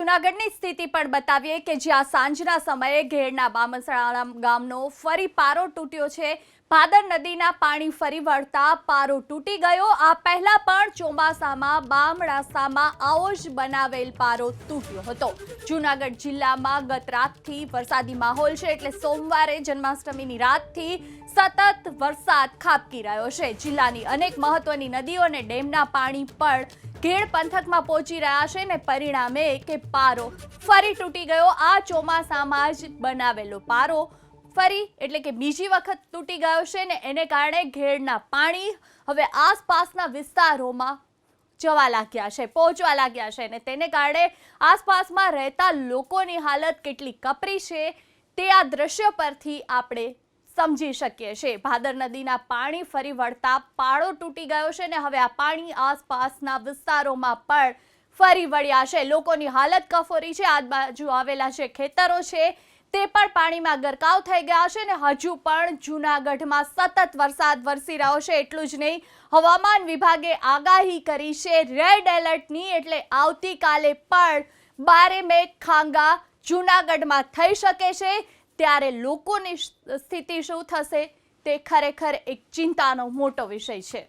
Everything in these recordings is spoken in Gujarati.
જૂનાગઢની સ્થિતિ પણ બતાવીએ કે જ્યાં સાંજના સમયે ઘેડના બામસણા ગામનો ફરી પારો તૂટ્યો છે। ભાદર નદીના પાણી ફરી વળતા પારો તૂટી ગયો। આ પહેલા પણ ચોમાસામાં બામણાસામાં આવો જ બનાવેલ પારો તૂટ્યો હતો। જૂનાગઢ જિલ્લામાં ગત રાતથી વરસાદી માહોલ છે, એટલે સોમવારે જન્માષ્ટમીની રાતથી સતત વરસાદ ખાબકી રહ્યો છે। જિલ્લાની અનેક મહત્વની નદીઓ અને ડેમના પાણી પણ ઘેડ પંથકમાં પહોંચી રહ્યા છે ને પરિણામે કે પારો ફરી તૂટી ગયો। આ ચોમાસામાં જ બનાવેલો પારો ફરી એટલે કે બીજી વખત તૂટી ગયો છે ને એને કારણે ઘેડના પાણી હવે આસપાસના વિસ્તારોમાં જવા લાગ્યા છે, પહોંચવા લાગ્યા છે ને તેને કારણે આસપાસમાં રહેતા લોકોની હાલત કેટલી કપરી છે તે આ દ્રશ્ય પરથી આપણે સમજી શકીએ છીએ। ભાદર નદીના પાણી ફરી વળતા પાળો તૂટી ગયો છે ને હવે આ પાણી આસપાસના વિસ્તારોમાં પણ ફરી વળ્યા છે। લોકોની હાલત કફોરી છે। આજુબાજુ આવેલા જે ખેતરો છે તે પણ પાણીમાં ગરકાવ થઈ ગયા છે ને હજુ પણ જૂનાગઢમાં સતત વરસાદ વરસી રહ્યો છે। એટલું જ નહીં, હવામાન વિભાગે આગાહી કરી છે રેડ એલર્ટની, એટલે આવતીકાલે પણ 12 મેઘખાંગા જૂનાગઢમાં થઈ શકે છે। ત્યારે લોકોની સ્થિતિ શું થશે તે ખરેખર એક ચિંતાનો મોટો વિષય છે।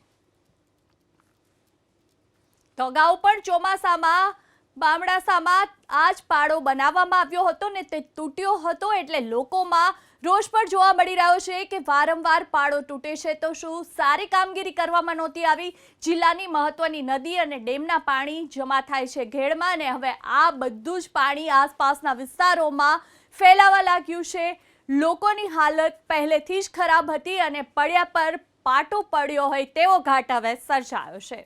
તો અગાઉ પણ ચોમાસામાં બામણાસામાં આ જ પાડો બનાવવામાં આવ્યો હતો ને તે તૂટ્યો હતો, એટલે લોકોમાં રોષ પણ જોવા મળી રહ્યો છે કે વારંવાર પાડો તૂટે છે તો શું સારી કામગીરી કરવામાં નહોતી આવી। જિલ્લાની મહત્વની નદી અને ડેમના પાણી જમા થાય છે ઘેડમાં ને હવે આ બધું જ પાણી આસપાસના વિસ્તારોમાં ફેલાવા લાગ્યું છે। લોકોની હાલત પહેલેથી જ ખરાબ હતી અને પડ્યા પર પાટો પડ્યો હોય તેવો ઘાટ હવે સર્જાયો છે।